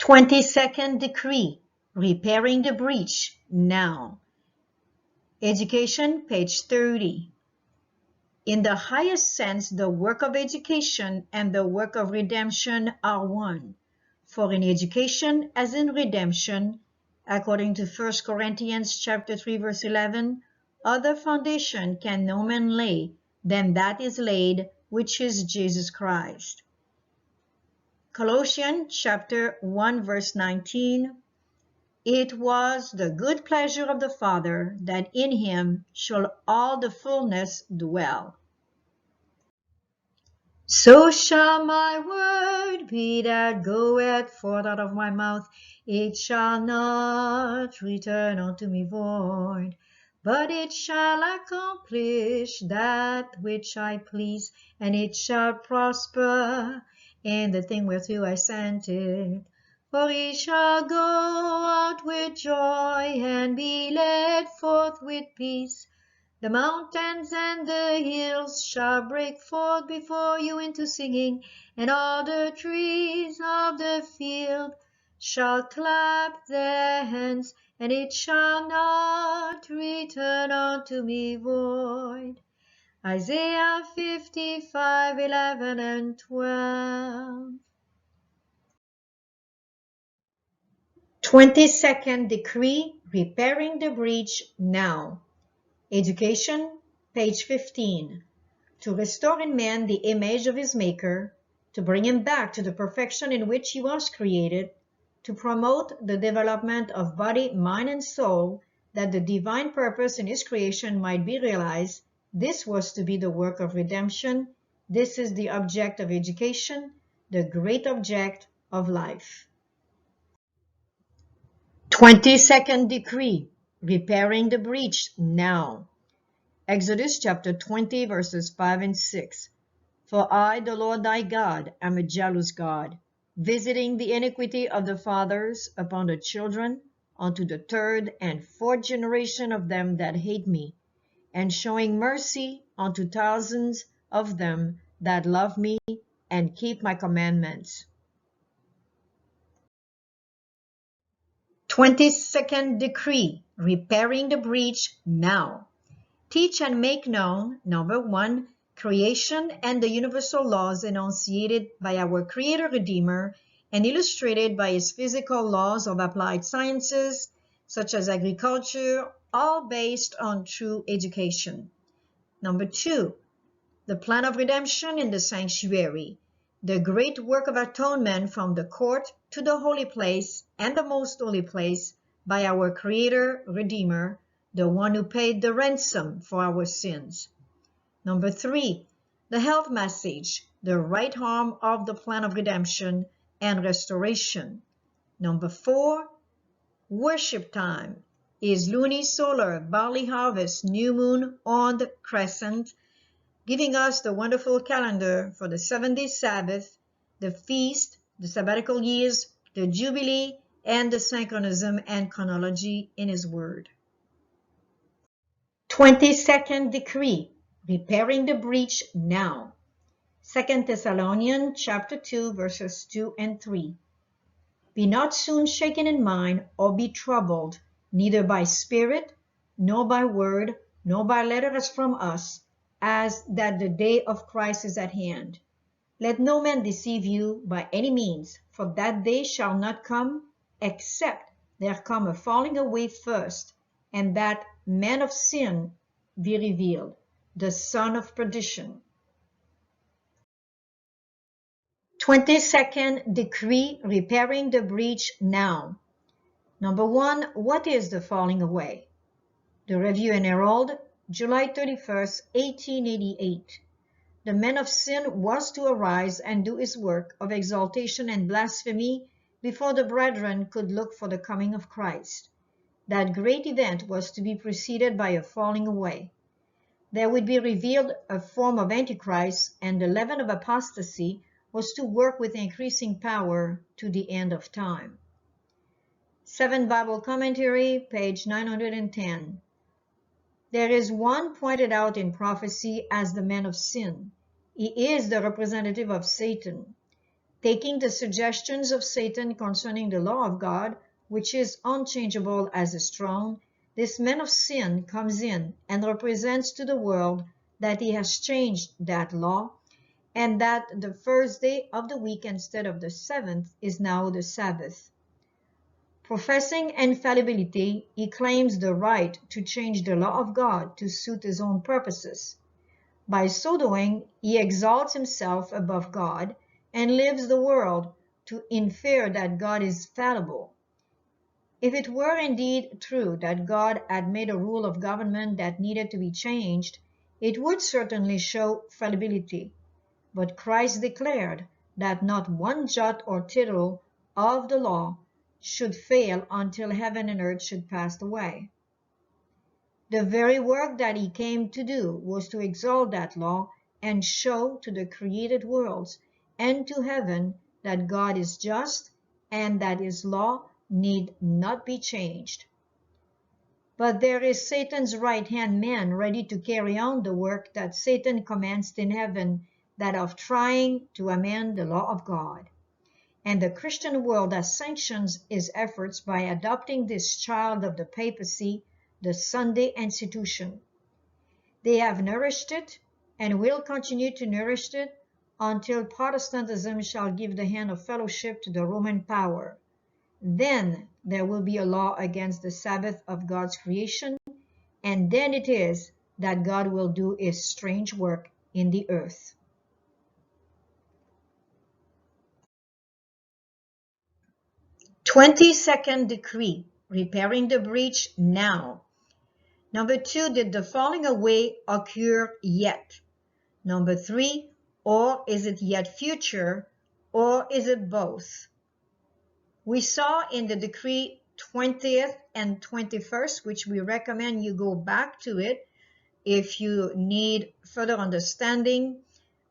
22nd decree, repairing the breach now. Education, page 30. In the highest sense, the work of education and the work of redemption are one. For in education, as in redemption, according to 1 Corinthians chapter 3, verse 11, other foundation can no man lay than that is laid, which is Jesus Christ. Colossians chapter 1, verse 19, it was the good pleasure of the Father that in him should all the fullness dwell. So shall my word be that goeth forth out of my mouth, it shall not return unto me void, but it shall accomplish that which I please, and it shall prosper in the thing whereto I sent it. For it shall go out with joy and be led forth with peace. The mountains and the hills shall break forth before you into singing, and all the trees of the field shall clap their hands, and it shall not return unto me void. Isaiah 55, 11 and 12. 22nd decree, repairing the breach now. Education, page 15. To restore in man the image of his Maker, to bring him back to the perfection in which he was created, to promote the development of body, mind, and soul, that the divine purpose in his creation might be realized. This was to be the work of redemption. This is the object of education, the great object of life. 22nd decree, repairing the breach now. Exodus chapter 20, verses 5 and 6. For I, the Lord thy God, am a jealous God, visiting the iniquity of the fathers upon the children, unto the third and fourth generation of them that hate me, and showing mercy unto thousands of them that love me and keep my commandments. 22nd decree, repairing the breach now. Teach and make known, number 1, creation and the universal laws enunciated by our Creator Redeemer and illustrated by his physical laws of applied sciences, such as agriculture, all based on true education. Number 2, the plan of redemption in the sanctuary, the great work of atonement from the court to the holy place and the most holy place by our Creator Redeemer, the one who paid the ransom for our sins. Number 3, the health message, the right arm of the plan of redemption and restoration. Number 4, worship time is lunisolar, barley harvest, new moon, on the crescent, giving us the wonderful calendar for the 7-day Sabbath, the feast, the sabbatical years, the jubilee, and the synchronism and chronology in his word. 22nd decree, repairing the breach now. 2 Thessalonians chapter 2, verses 2 and 3. Be not soon shaken in mind, or be troubled, neither by spirit, nor by word, nor by letter as from us, as that the day of Christ is at hand. Let no man deceive you by any means, for that day shall not come, except there come a falling away first, and that man of sin be revealed, the son of perdition. 22nd decree, repairing the breach now. Number 1, what is the falling away? The Review and Herald, July 31st, 1888. The man of sin was to arise and do his work of exaltation and blasphemy before the brethren could look for the coming of Christ. That great event was to be preceded by a falling away. There would be revealed a form of Antichrist, and the leaven of apostasy was to work with increasing power to the end of time. 7 Bible Commentary, page 910. There is one pointed out in prophecy as the man of sin. He is the representative of Satan. taking the suggestions of Satan concerning the law of God, which is unchangeable as his throne, this man of sin comes in and represents to the world that he has changed that law, and that the first day of the week instead of the seventh is now the Sabbath. Professing infallibility, he claims the right to change the law of God to suit his own purposes. By so doing, he exalts himself above God and leaves the world to infer that God is fallible. If it were indeed true that God had made a rule of government that needed to be changed, it would certainly show fallibility. But Christ declared that not one jot or tittle of the law should fail until heaven and earth should pass away. The very work that he came to do was to exalt that law and show to the created worlds and to heaven that God is just and that his law need not be changed. But there is Satan's right-hand man ready to carry on the work that Satan commenced in heaven, that of trying to amend the law of God. And the Christian world has sanctioned his efforts by adopting this child of the papacy, the Sunday institution. They have nourished it and will continue to nourish it until Protestantism shall give the hand of fellowship to the Roman power. Then there will be a law against the Sabbath of God's creation, and then it is that God will do his strange work in the earth. Twenty-second decree, repairing the breach now. Number 2, did the falling away occur yet? Number 3, or is it yet future, or is it both? We saw in the decree 20th and 21st, which we recommend you go back to it if you need further understanding.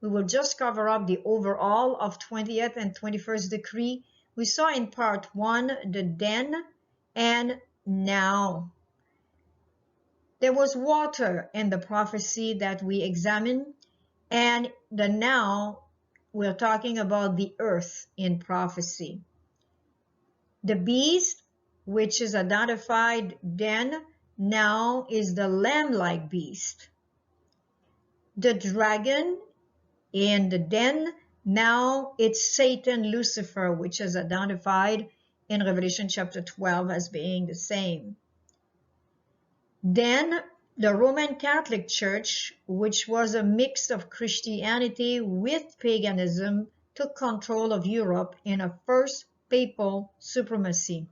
We will just cover up the overall of 20th and 21st decree. We saw in part 1 the then and now. There was water in the prophecy that we examined, and the now, we're talking about the earth in prophecy. The beast, which is identified then, now is the lamb-like beast. The dragon in the den, now it's Satan, Lucifer, which is identified in Revelation chapter 12 as being the same. Then the Roman Catholic Church, which was a mix of Christianity with paganism, took control of Europe in a first papal supremacy.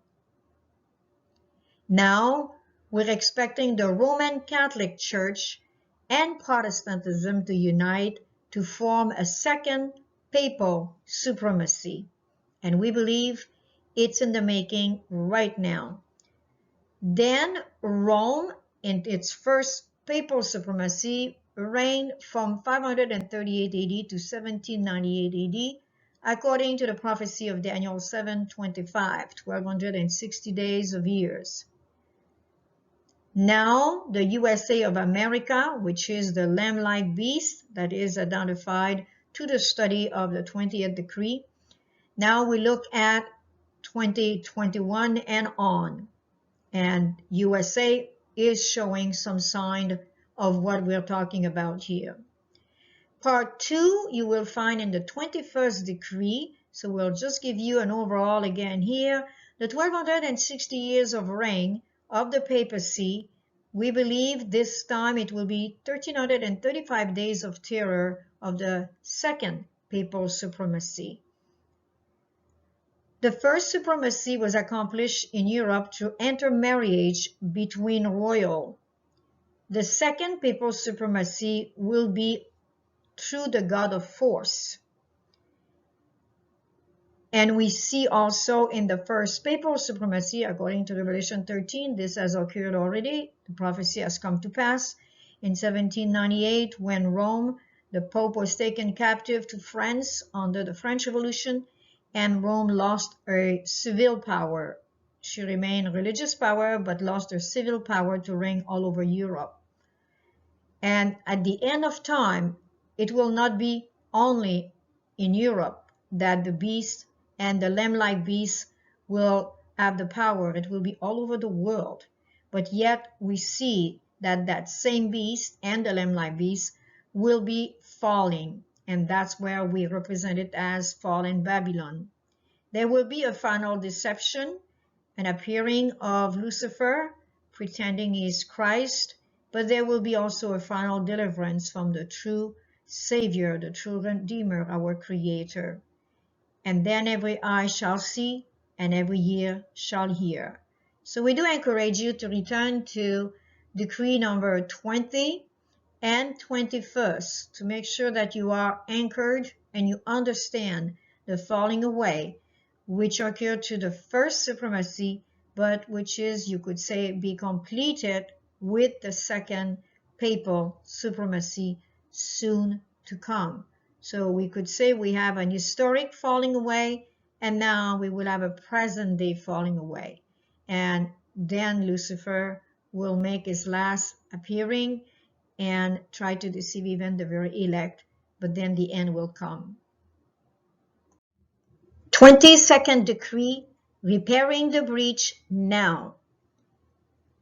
Now we're expecting the Roman Catholic Church and Protestantism to unite to form a second papal supremacy. And we believe it's in the making right now. Then Rome, in its first papal supremacy, reigned from 538 AD to 1798 AD, according to the prophecy of Daniel 7:25, 1260 days of years. Now the USA of America, which is the lamb-like beast that is identified to the study of the 20th decree. Now we look at 2021 and on. And USA is showing some sign of what we're talking about here. Part 2 you will find in the 21st decree, so we'll just give you an overall again here. The 1260 years of reign of the papacy, we believe this time it will be 1335 days of terror of the second papal supremacy. The first supremacy was accomplished in Europe through intermarriage between royal. The second papal supremacy will be through the god of force. And we see also in the first papal supremacy, according to Revelation 13, this has occurred already. The prophecy has come to pass in 1798 when Rome, the Pope, was taken captive to France under the French Revolution, and Rome lost her civil power. She remained religious power, but lost her civil power to reign all over Europe. And at the end of time, it will not be only in Europe that the beast and the lamb-like beast will have the power. It will be all over the world. But yet we see that that same beast and the lamb-like beast will be falling. And that's where we represent it as fallen Babylon. There will be a final deception, an appearing of Lucifer, pretending he is Christ, but there will be also a final deliverance from the true Savior, the true Redeemer, our Creator. And then every eye shall see, and every ear shall hear. So we do encourage you to return to decree number 20 and 21st to make sure that you are anchored and you understand the falling away, which occurred to the first supremacy, but which is, you could say, be completed with the second papal supremacy soon to come. So we could say we have an historic falling away, and now we will have a present day falling away. And then Lucifer will make his last appearing and try to deceive even the very elect, but then the end will come. 22nd decree, repairing the breach now.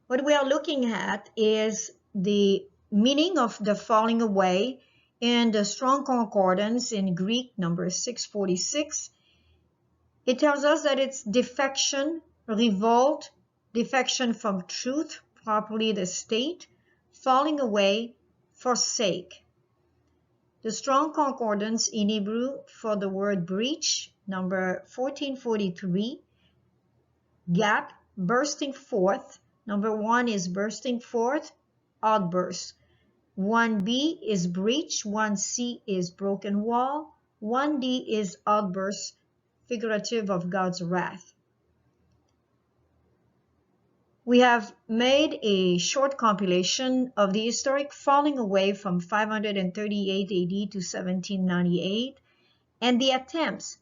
What we are looking at is the meaning of the falling away in the Strong Concordance in Greek, number 646. It tells us that it's defection, revolt, defection from truth, properly the state, falling away, forsake. The Strong Concordance in Hebrew for the word breach, number 1443, gap, bursting forth. Number 1 is bursting forth, outburst. 1b is breach, 1c is broken wall, 1d is outburst, figurative of God's wrath. We have made a short compilation of the historic falling away from 538 AD to 1798 and the attempts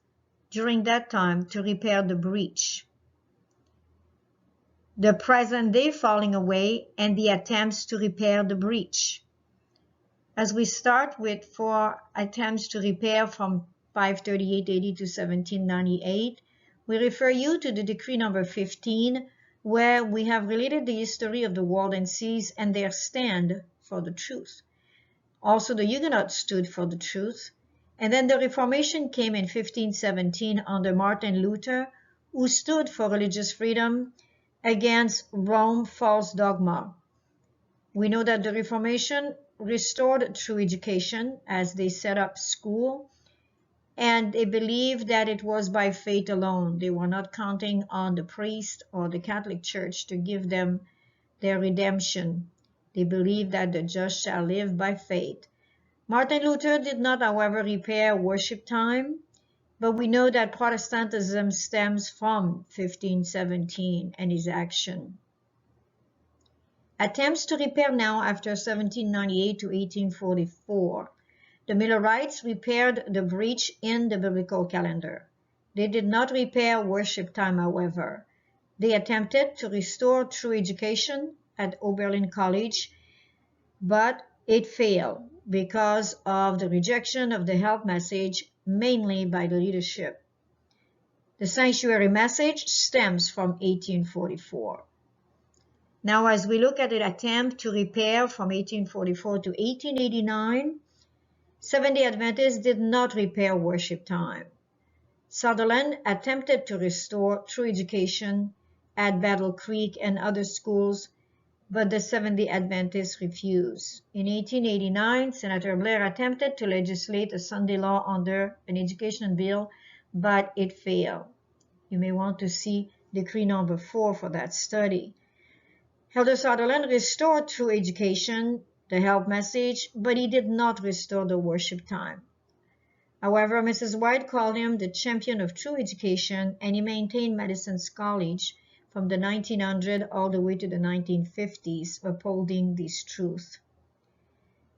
during that time to repair the breach, the present day falling away and the attempts to repair the breach. As we start with 4 attempts to repair from 538 AD to 1798, we refer you to the decree number 15, where we have related the history of the world and seas and their stand for the truth. Also, the Huguenots stood for the truth. And then the Reformation came in 1517 under Martin Luther, who stood for religious freedom against Rome's false dogma. We know that the Reformation restored true education as they set up school, and they believed that it was by faith alone. They were not counting on the priest or the Catholic Church to give them their redemption. They believed that the just shall live by faith. Martin Luther did not, however, repair worship time, but we know that Protestantism stems from 1517 and his action. Attempts to repair now after 1798 to 1844. The Millerites repaired the breach in the biblical calendar. They did not repair worship time, however. They attempted to restore true education at Oberlin College, but it failed because of the rejection of the help message, mainly by the leadership. The sanctuary message stems from 1844. Now, as we look at an attempt to repair from 1844 to 1889, Seventh-day Adventists did not repair worship time. Sutherland attempted to restore true education at Battle Creek and other schools, but the Seventh-day Adventists refused. In 1889, Senator Blair attempted to legislate a Sunday law under an education bill, but it failed. You may want to see decree number 4 for that study. Elder Sutherland restored true education, the help message, but he did not restore the worship time. However, Mrs. White called him the champion of true education, and he maintained Madison's College from the 1900s all the way to the 1950s, upholding this truth.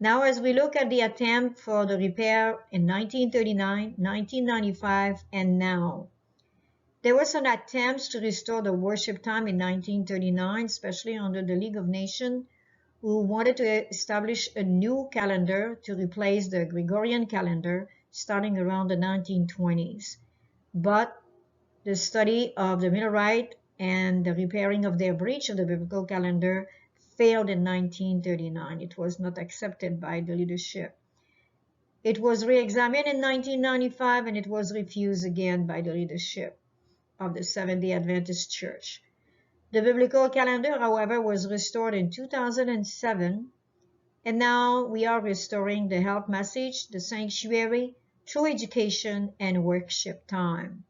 Now, as we look at the attempt for the repair in 1939, 1995, and now, there were some attempts to restore the worship time in 1939, especially under the League of Nations, who wanted to establish a new calendar to replace the Gregorian calendar starting around the 1920s. But the study of the Millerite and the repairing of their breach of the biblical calendar failed in 1939. It was not accepted by the leadership. It was re-examined in 1995 and it was refused again by the leadership of the Seventh-day Adventist Church. The biblical calendar, however, was restored in 2007, and now we are restoring the health message, the sanctuary, true education, and worship time.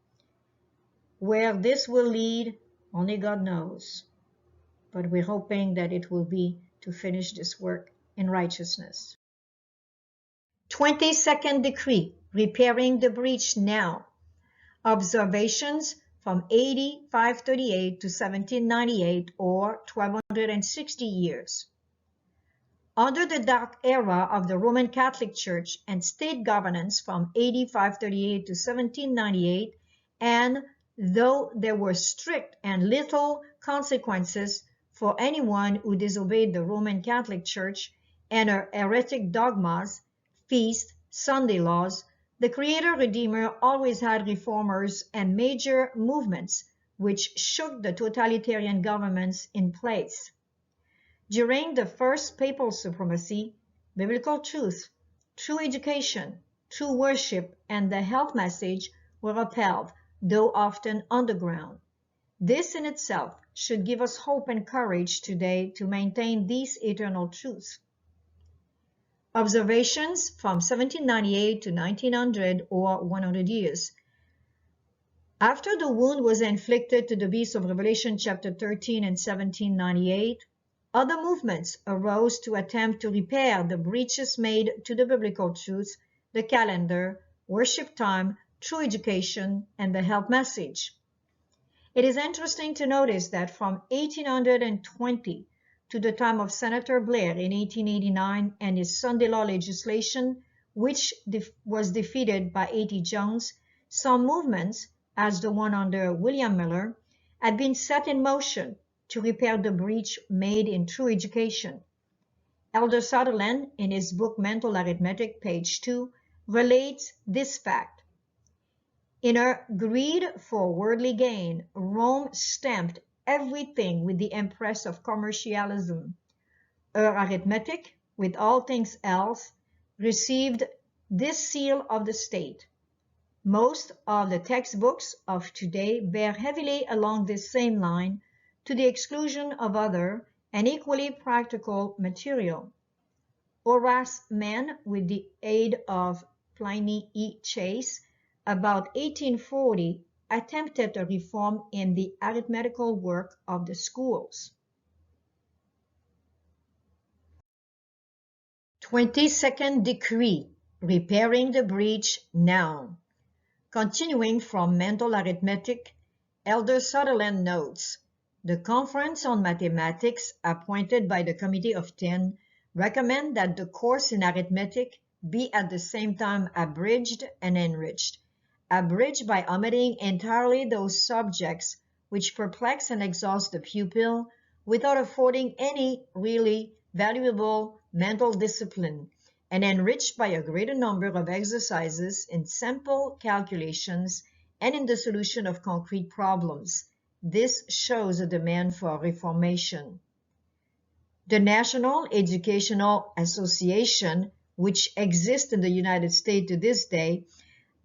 Where this will lead, only God knows. But we're hoping that it will be to finish this work in righteousness. 22nd decree, repairing the breach now. Observations from AD 538 to 1798, or 1260 years. Under the dark era of the Roman Catholic Church and state governance from AD 538 to 1798, and though there were strict and lethal consequences for anyone who disobeyed the Roman Catholic Church and her heretic dogmas, feasts, Sunday laws, the Creator-Redeemer always had reformers and major movements which shook the totalitarian governments in place. During the first papal supremacy, biblical truth, true education, true worship, and the health message were upheld, though often underground. This in itself should give us hope and courage today to maintain these eternal truths. Observations from 1798 to 1900, or 100 years. After the wound was inflicted to the beast of Revelation chapter 13 in 1798, other movements arose to attempt to repair the breaches made to the biblical truth, the calendar, worship time, true education, and the health message. It is interesting to notice that from 1820 to the time of Senator Blair in 1889 and his Sunday law legislation, which was defeated by A.T. Jones, some movements, as the one under William Miller, had been set in motion to repair the breach made in true education. Elder Sutherland, in his book Mental Arithmetic, page 2, relates this fact. In her greed for worldly gain, Rome stamped everything with the impress of commercialism. Her arithmetic, with all things else, received this seal of the state. Most of the textbooks of today bear heavily along this same line, to the exclusion of other and equally practical material. Horace Mann, with the aid of Pliny E. Chase, about 1840, attempted a reform in the arithmetical work of the schools. 22nd decree, repairing the breach now. Continuing from mental arithmetic, Elder Sutherland notes, the Conference on Mathematics, appointed by the Committee of 10, recommend that the course in arithmetic be at the same time abridged and enriched. Abridged by omitting entirely those subjects which perplex and exhaust the pupil without affording any really valuable mental discipline, and enriched by a greater number of exercises in simple calculations and in the solution of concrete problems. This shows a demand for reformation. The National Educational Association, which exists in the United States to this day,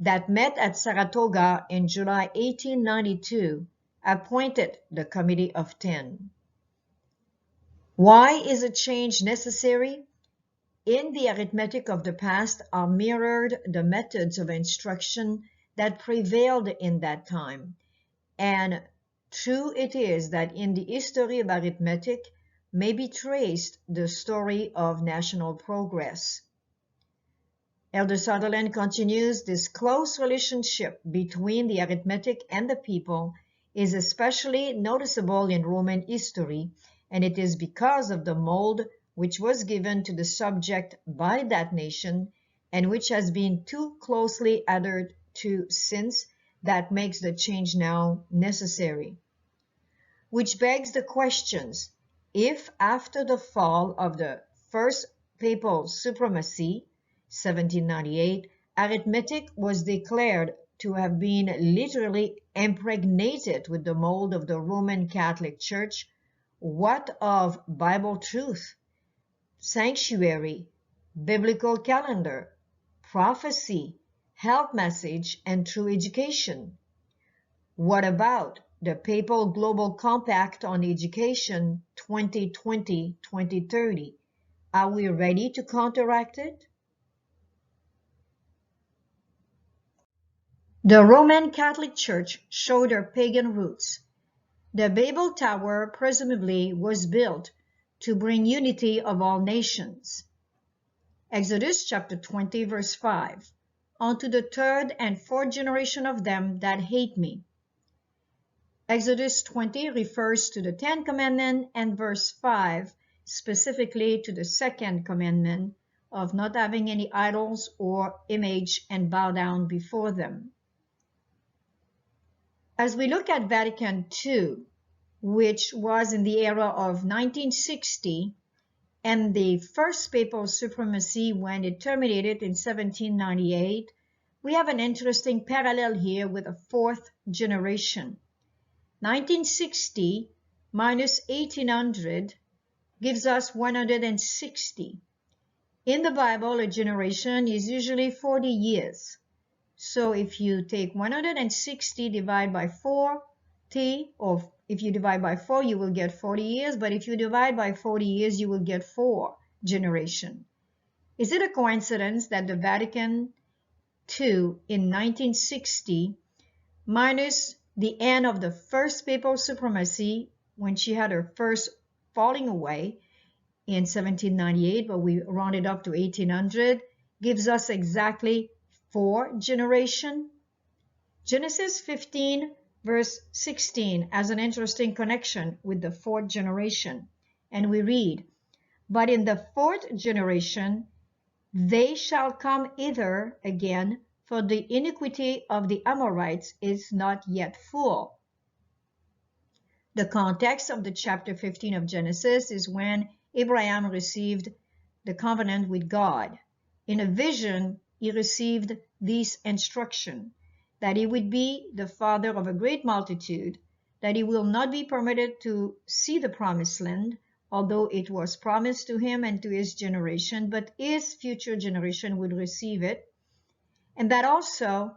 that met at Saratoga in July 1892, appointed the Committee of 10. Why is a change necessary? In the arithmetic of the past are mirrored the methods of instruction that prevailed in that time, and true it is that in the history of arithmetic may be traced the story of national progress. Elder Sutherland continues, this close relationship between the arithmetic and the people is especially noticeable in Roman history, and it is because of the mold which was given to the subject by that nation and which has been too closely adhered to since that makes the change now necessary. Which begs the questions, if after the fall of the first papal supremacy, 1798, Arithmetic was declared to have been literally impregnated with the mold of the Roman Catholic Church. What of Bible truth, sanctuary, biblical calendar, prophecy, health message, and true education? What about the Papal Global Compact on Education 2020-2030? Are we ready to counteract it? The Roman Catholic Church showed her pagan roots. The Babel Tower presumably was built to bring unity of all nations. Exodus chapter 20 verse 5. Unto the third and fourth generation of them that hate me. Exodus 20 refers to the Ten Commandments, and verse 5 specifically to the second commandment of not having any idols or image and bow down before them. As we look at Vatican II, which was in the era of 1960, and the first papal supremacy when it terminated in 1798, we have an interesting parallel here with a fourth generation. 1960 minus 1800 gives us 160. In the Bible, a generation is usually 40 years. So if you take 160 divided by 40, or if you divide by 4, you will get 40 years. But if you divide by 40 years, you will get 4 generations. Is it a coincidence that the Vatican II in 1960 minus the end of the first papal supremacy when she had her first falling away in 1798, but we rounded up to 1800, gives us exactly 4 generations? Genesis 15 verse 16 has an interesting connection with the 4th generation. And we read, but in the 4th generation they shall come hither again, for the iniquity of the Amorites is not yet full. The context of the chapter 15 of Genesis is when Abraham received the covenant with God. In a vision, he received this instruction, that he would be the father of a great multitude, that he will not be permitted to see the promised land, although it was promised to him and to his generation, but his future generation would receive it, and that also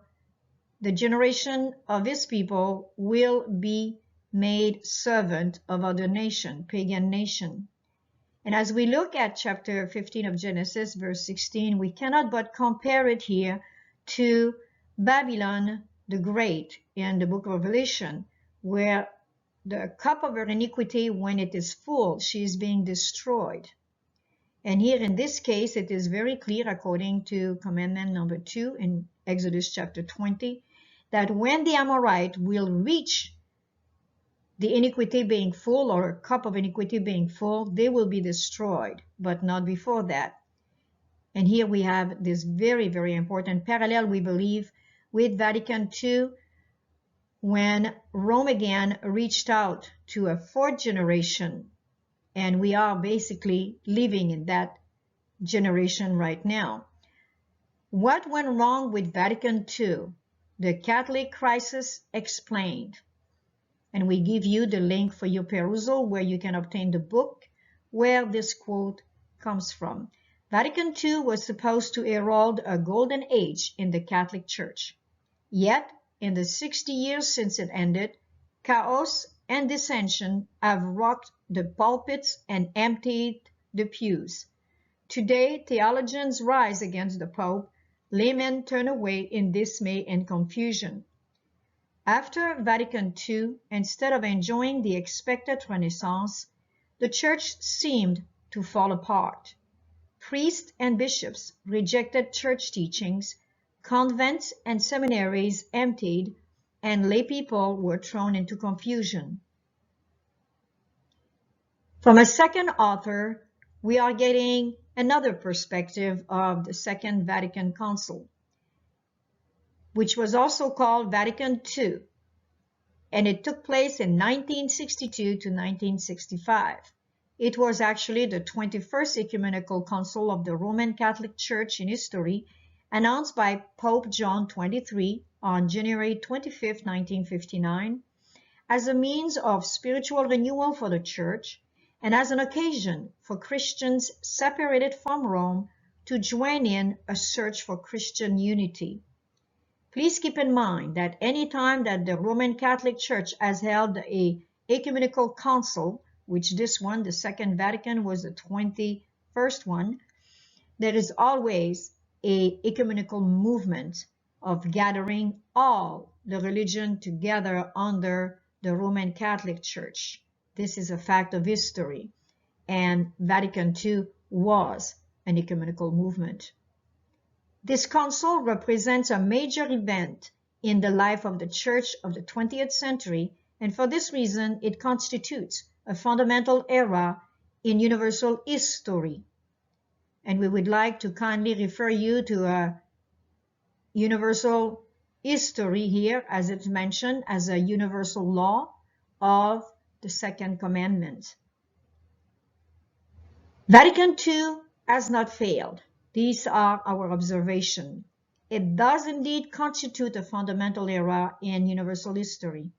the generation of his people will be made servant of other nation, pagan nation. And as we look at chapter 15 of Genesis, verse 16, we cannot but compare it here to Babylon the Great in the book of Revelation, where the cup of her iniquity, when it is full, she is being destroyed. And here in this case, it is very clear, according to commandment number 2 in Exodus chapter 20, that when the Amorite will reach the iniquity being full, or a cup of iniquity being full, they will be destroyed, but not before that. And here we have this very, very important parallel, we believe, with Vatican II, when Rome again reached out to a 4th generation, and we are basically living in that generation right now. What went wrong with Vatican II? The Catholic Crisis Explained. And we give you the link for your perusal where you can obtain the book where this quote comes from. Vatican II was supposed to herald a golden age in the Catholic Church. Yet, in the 60 years since it ended, chaos and dissension have rocked the pulpits and emptied the pews. Today, theologians rise against the Pope, laymen turn away in dismay and confusion. After Vatican II, instead of enjoying the expected renaissance, the Church seemed to fall apart. Priests and bishops rejected church teachings, convents and seminaries emptied, and lay people were thrown into confusion. From a second author, we are getting another perspective of the Second Vatican Council, which was also called Vatican II, and it took place in 1962 to 1965. It was actually the 21st Ecumenical Council of the Roman Catholic Church in history, announced by Pope John XXIII on January 25, 1959, as a means of spiritual renewal for the Church and as an occasion for Christians separated from Rome to join in a search for Christian unity. Please keep in mind that any time that the Roman Catholic Church has held a ecumenical council, which this one, the Second Vatican, was the 21st one, there is always a ecumenical movement of gathering all the religion together under the Roman Catholic Church. This is a fact of history, and Vatican II was an ecumenical movement. This council represents a major event in the life of the Church of the 20th century, and for this reason, it constitutes a fundamental era in universal history. And we would like to kindly refer you to a universal history here, as it's mentioned, as a universal law of the Second Commandment. Vatican II has not failed. These are our observations. It does indeed constitute a fundamental era in universal history.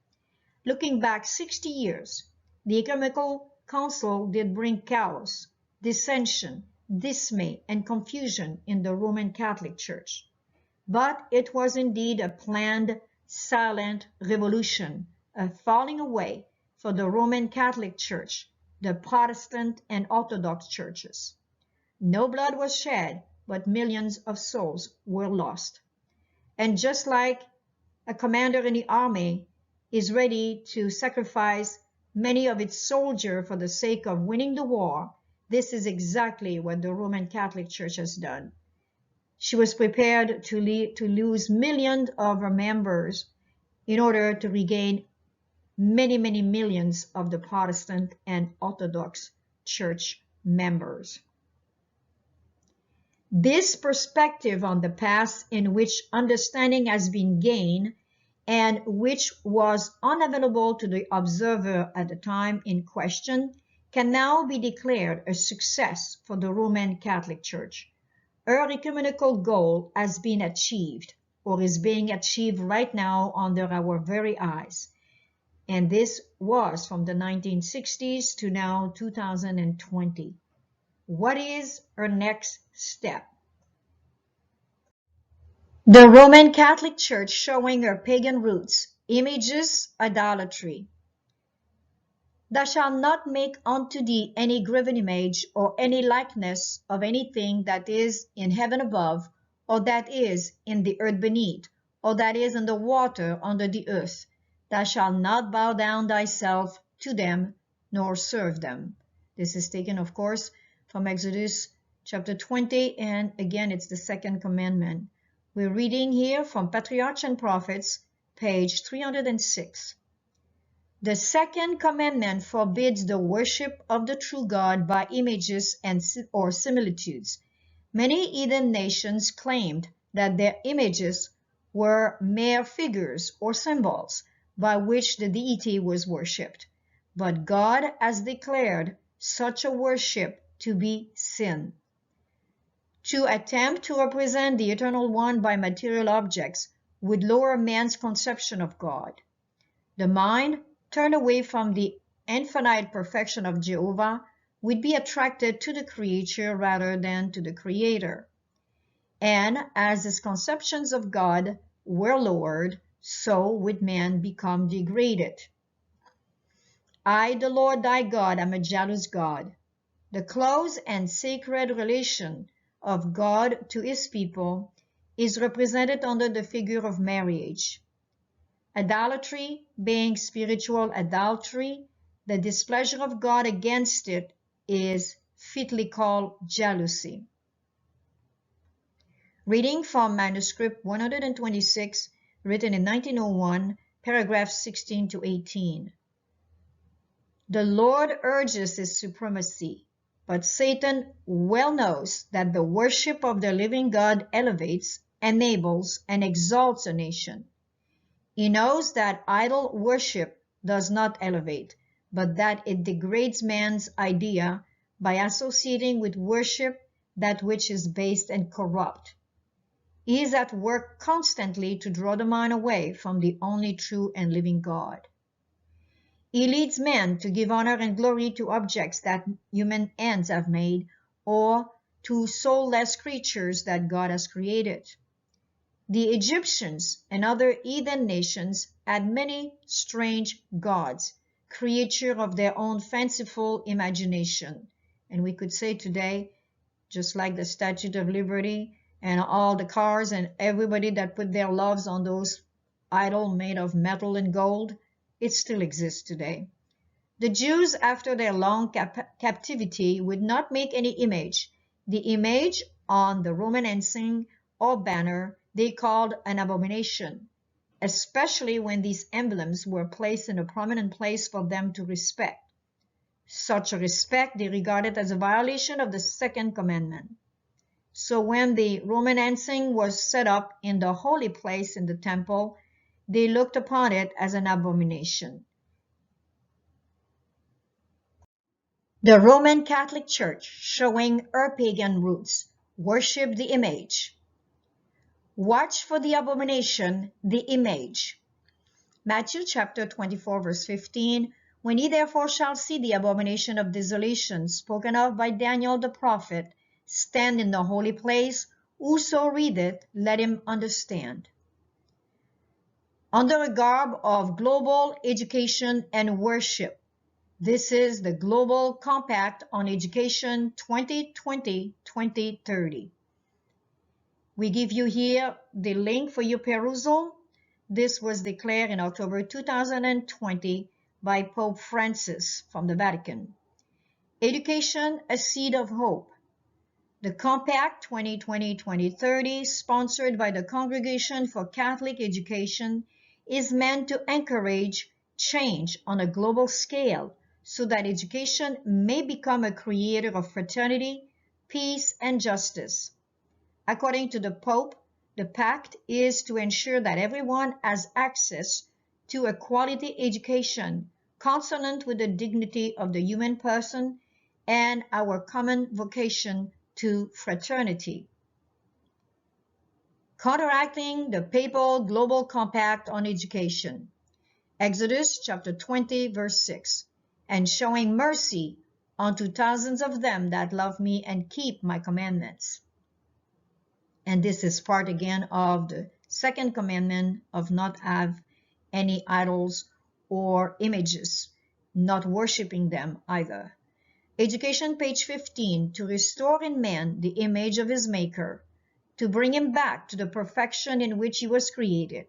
Looking back 60 years, the Ecumenical Council did bring chaos, dissension, dismay, and confusion in the Roman Catholic Church. But it was indeed a planned, silent revolution, a falling away for the Roman Catholic Church, the Protestant and Orthodox churches. No blood was shed, but millions of souls were lost. And just like a commander in the army is ready to sacrifice many of its soldiers for the sake of winning the war, this is exactly what the Roman Catholic Church has done. She was prepared to lose millions of her members in order to regain many, many millions of the Protestant and Orthodox Church members. This perspective on the past in which understanding has been gained and which was unavailable to the observer at the time in question can now be declared a success for the Roman Catholic Church. Her ecumenical goal has been achieved or is being achieved right now under our very eyes. And this was from the 1960s to now 2020. What is her next step? The Roman Catholic Church showing her pagan roots, images, idolatry. Thou shalt not make unto thee any graven image or any likeness of anything that is in heaven above, or that is in the earth beneath, or that is in the water under the earth. Thou shalt not bow down thyself to them, nor serve them. This is taken, of course, from Exodus chapter 20, and again, it's the second commandment. We're reading here from Patriarchs and Prophets, page 306. The second commandment forbids the worship of the true God by images or similitudes. Many heathen nations claimed that their images were mere figures or symbols by which the deity was worshipped. But God has declared such a worship to be sin. To attempt to represent the Eternal One by material objects would lower man's conception of God. The mind, turned away from the infinite perfection of Jehovah, would be attracted to the creature rather than to the Creator. And as his conceptions of God were lowered, so would man become degraded. I, the Lord thy God, am a jealous God. The close and sacred relation of God to his people is represented under the figure of marriage. Idolatry being spiritual adultery, the displeasure of God against it is fitly called jealousy. Reading from manuscript 126, written in 1901, paragraphs 16 to 18. The Lord urges his supremacy, but Satan well knows that the worship of the living God elevates, enables, and exalts a nation. He knows that idol worship does not elevate, but that it degrades man's idea by associating with worship that which is base and corrupt. He is at work constantly to draw the mind away from the only true and living God. He leads men to give honor and glory to objects that human hands have made, or to soulless creatures that God has created. The Egyptians and other heathen nations had many strange gods, creatures of their own fanciful imagination. And we could say today, just like the Statue of Liberty and all the cars and everybody that put their loves on those idols made of metal and gold, it still exists today. The Jews, after their long captivity, would not make any image. The image on the Roman ensign or banner they called an abomination, especially when these emblems were placed in a prominent place for them to respect. Such a respect they regarded as a violation of the second commandment. So when the Roman ensign was set up in the holy place in the temple, they looked upon it as an abomination. The Roman Catholic Church, showing her pagan roots, worshiped the image. Watch for the abomination, the image. Matthew chapter 24, verse 15. When ye therefore shall see the abomination of desolation spoken of by Daniel the prophet stand in the holy place, whoso readeth, let him understand. Under a garb of global education and worship, this is the Global Compact on Education 2020-2030. We give you here the link for your perusal. This was declared in October 2020 by Pope Francis from the Vatican. Education, a Seed of Hope. The Compact 2020-2030, sponsored by the Congregation for Catholic Education, is meant to encourage change on a global scale so that education may become a creator of fraternity, peace, and justice. According to the Pope, the pact is to ensure that everyone has access to a quality education consonant with the dignity of the human person and our common vocation to fraternity. Counteracting the Papal Global Compact on Education. Exodus chapter 20, verse 6. And showing mercy unto thousands of them that love me and keep my commandments. And this is part again of the second commandment of not have any idols or images, not worshiping them either. Education, page 15, to restore in man the image of his maker, to bring him back to the perfection in which he was created,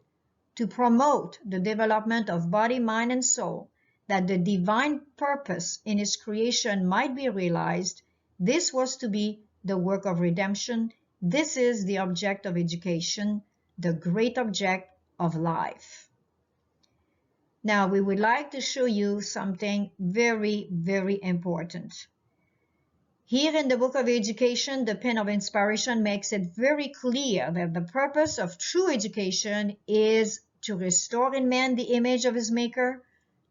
to promote the development of body, mind, and soul, that the divine purpose in his creation might be realized. This was to be the work of redemption. This is the object of education, the great object of life. Now, we would like to show you something very, very important. Here in the book of education, the pen of inspiration makes it very clear that the purpose of true education is to restore in man the image of his maker,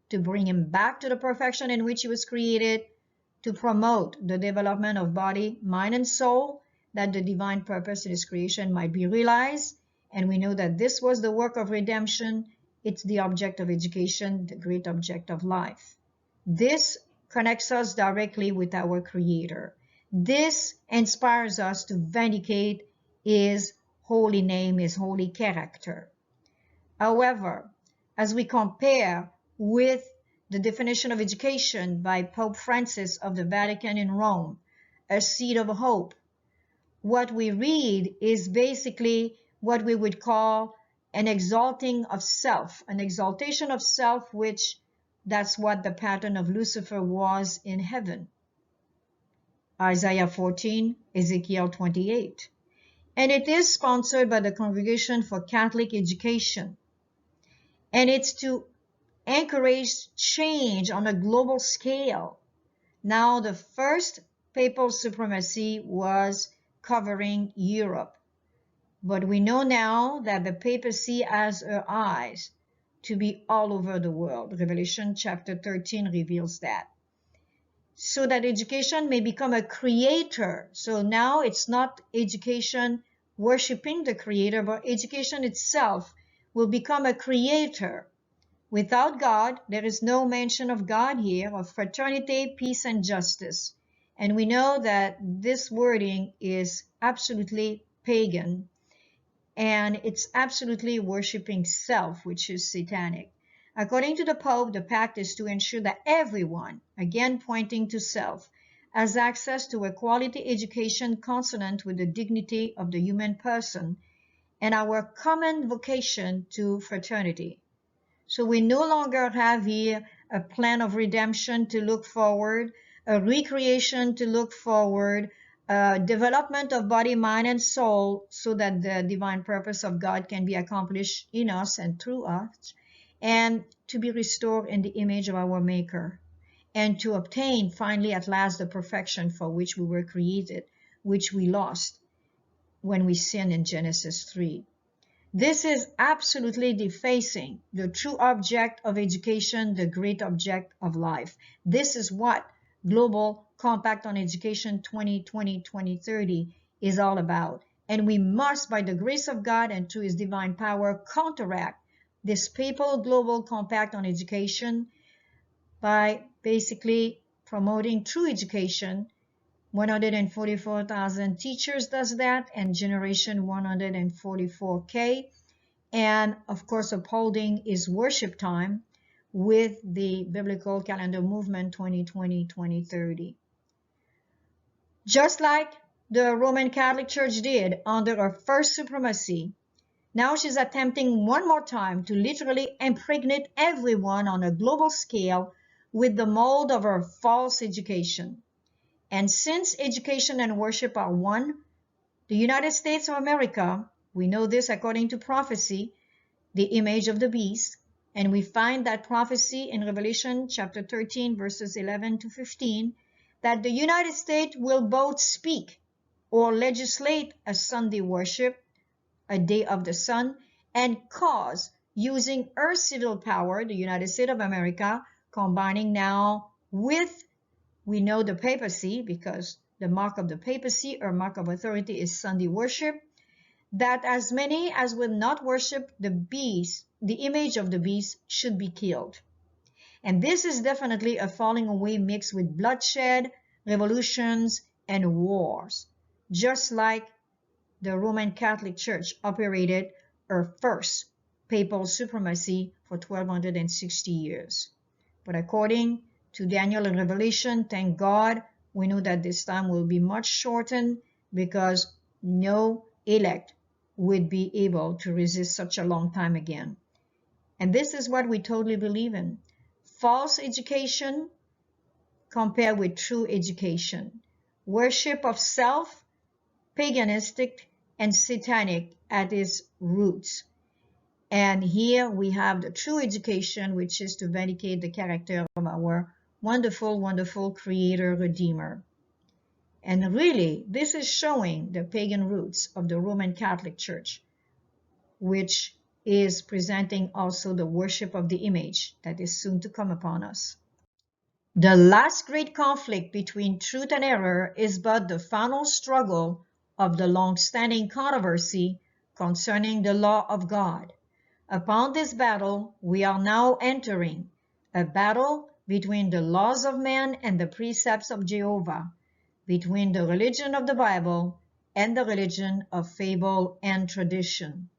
to bring him back to the perfection in which he was created, to promote the development of body, mind, and soul, that the divine purpose in his creation might be realized. And we know that this was the work of redemption. It's the object of education, the great object of life. This connects us directly with our Creator. This inspires us to vindicate His holy name, His holy character. However, as we compare with the definition of education by Pope Francis of the Vatican in Rome, a seed of hope, what we read is basically what we would call an exalting of self, an exaltation of self, which that's what the pattern of Lucifer was in heaven. Isaiah 14, Ezekiel 28. And it is sponsored by the Congregation for Catholic Education. And it's to encourage change on a global scale. Now, the first papal supremacy was covering Europe. But we know now that the papacy has her eyes to be all over the world. Revelation chapter 13 reveals that. So that education may become a creator. So now it's not education worshiping the Creator, but education itself will become a creator. Without God, there is no mention of God here, of fraternity, peace, and justice. And we know that this wording is absolutely pagan, and it's absolutely worshiping self, which is satanic. According to the Pope, the pact is to ensure that everyone, again pointing to self, has access to a quality education consonant with the dignity of the human person and our common vocation to fraternity. So we no longer have here a plan of redemption to look forward, a recreation to look forward, a development of body, mind, and soul so that the divine purpose of God can be accomplished in us and through us, and to be restored in the image of our Maker, and to obtain finally at last the perfection for which we were created, which we lost when we sinned in Genesis 3. This is absolutely defacing the true object of education, the great object of life. This is what Global Compact on Education 2020-2030 is all about. And we must, by the grace of God and through His divine power, counteract this papal Global Compact on Education by basically promoting true education. 144,000 teachers does that, and Generation 144K. And of course, upholding is worship time with the Biblical Calendar Movement 2020-2030. Just like the Roman Catholic Church did under her first supremacy, now she's attempting one more time to literally impregnate everyone on a global scale with the mold of her false education. And since education and worship are one, the United States of America, we know this according to prophecy, the image of the beast, and we find that prophecy in Revelation chapter 13, verses 11 to 15, that the United States will both speak or legislate a Sunday worship, a day of the sun, and cause, using her civil power, the United States of America, combining now with, we know, the papacy, because the mark of the papacy or mark of authority is Sunday worship, that as many as will not worship the beast, the image of the beast, should be killed. And this is definitely a falling away mixed with bloodshed, revolutions, and wars, just like the Roman Catholic Church operated her first papal supremacy for 1260 years. But according to Daniel and Revelation, thank God, we know that this time will be much shortened because no elect would be able to resist such a long time again. And this is what we totally believe in. False education compared with true education. Worship of self, paganistic and satanic at its roots. And here we have the true education, which is to vindicate the character of our wonderful, wonderful Creator, Redeemer. And really, this is showing the pagan roots of the Roman Catholic Church, which is presenting also the worship of the image that is soon to come upon us. The last great conflict between truth and error is but the final struggle of the long-standing controversy concerning the law of God. Upon this battle, we are now entering a battle between the laws of man and the precepts of Jehovah, between the religion of the Bible and the religion of fable and tradition.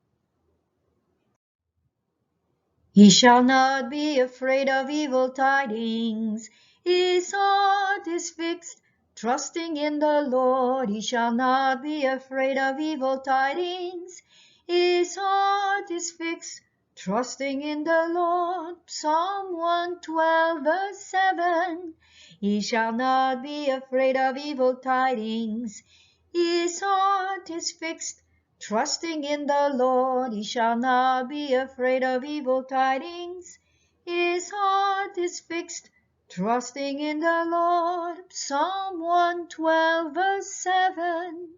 He shall not be afraid of evil tidings. His heart is fixed, trusting in the Lord. He shall not be afraid of evil tidings. His heart is fixed, trusting in the Lord. Psalm 112, verse 7. He shall not be afraid of evil tidings. His heart is fixed, trusting in the Lord. He shall not be afraid of evil tidings. His heart is fixed, trusting in the Lord. Psalm 112, verse 7.